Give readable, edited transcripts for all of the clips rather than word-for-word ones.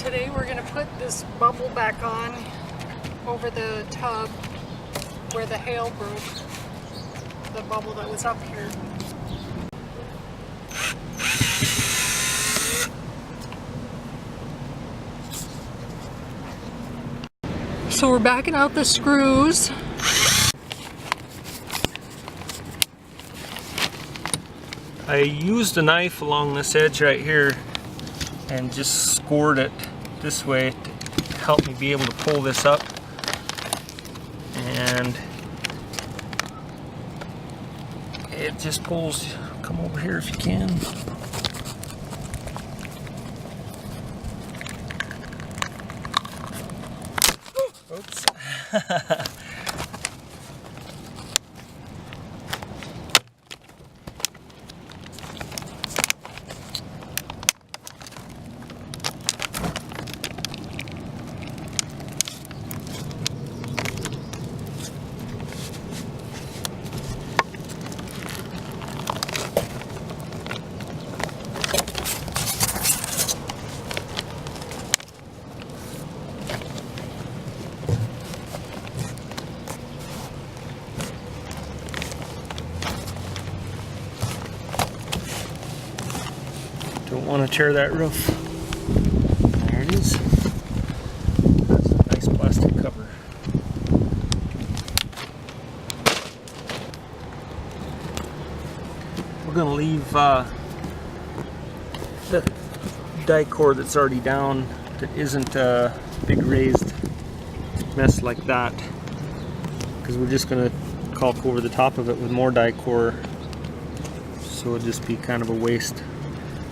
Today we're going to put this bubble back on over the tub where the hail broke the bubble that was up here. So we're backing out the screws. I used a knife along this edge right here and just scored it this way to help me be able to pull this up. And it just pulls. Come over here if you can. Oops. Don't want to tear that roof. There it is. That's a nice plastic cover. We're going to leave the die cord that's already down, that isn't a big raised mess like that, because we're just going to caulk over the top of it with more die core, so it'll just be kind of a waste.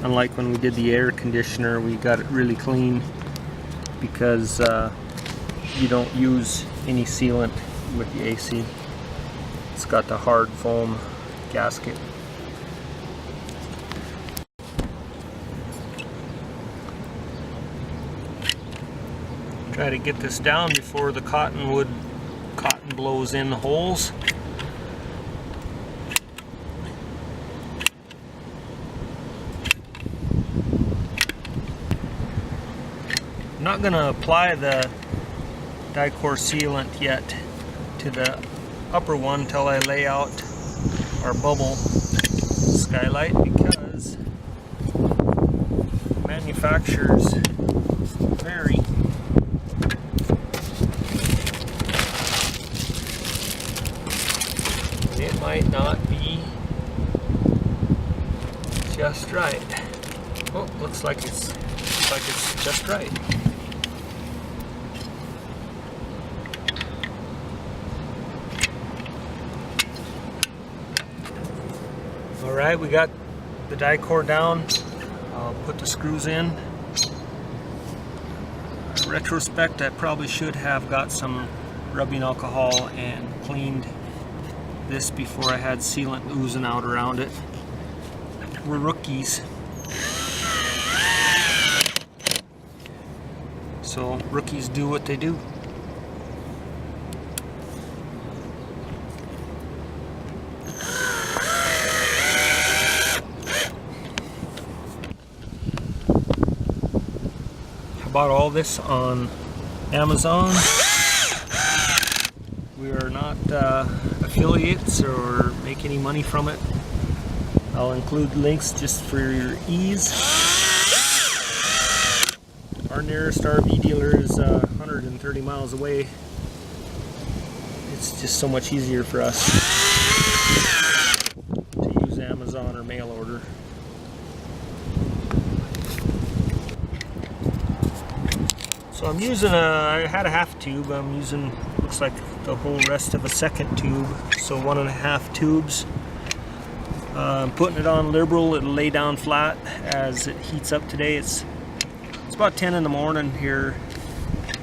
Unlike when we did the air conditioner, we got it really clean because you don't use any sealant with the AC. It's got the hard foam gasket. Try to get this down before the cotton blows in the holes. I'm not going to apply the die-core sealant yet to the upper one until I lay out our bubble Skylight, because manufacturers vary. It might not be just right. Oh, looks like it's just right. Alright, we got the die core down. I'll put the screws in. In retrospect, I probably should have got some rubbing alcohol and cleaned this before I had sealant oozing out around it. We're rookies. So rookies do what they do. I bought all this on Amazon. We are not affiliates or make any money from it. I'll include links just for your ease. Our nearest RV dealer is 130 miles away. It's just so much easier for us to use Amazon or mail order. So I'm using I had a half tube. I'm using, looks like the whole rest of a second tube. So 1.5 tubes. I'm putting it on liberal. It'll lay down flat as it heats up today. It's about 10 in the morning here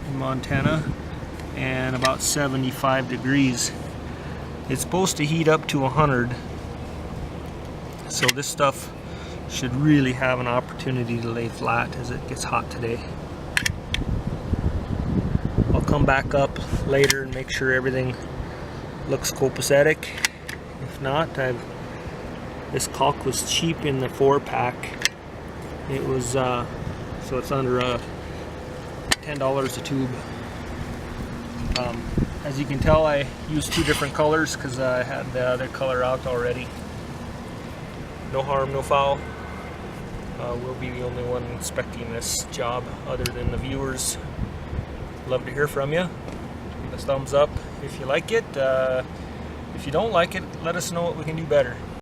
in Montana and about 75 degrees. It's supposed to heat up to 100. So this stuff should really have an opportunity to lay flat as it gets hot today. I'll come back up later and make sure everything looks copacetic. If not, this caulk was cheap in the 4-pack. It was so it's under $10 a tube. As you can tell, I used 2 different colors because I had the other color out already. No harm, no foul. We'll be the only one inspecting this job other than the viewers. Love to hear from you. Give us a thumbs up if you like it. If you don't like it, let us know what we can do better.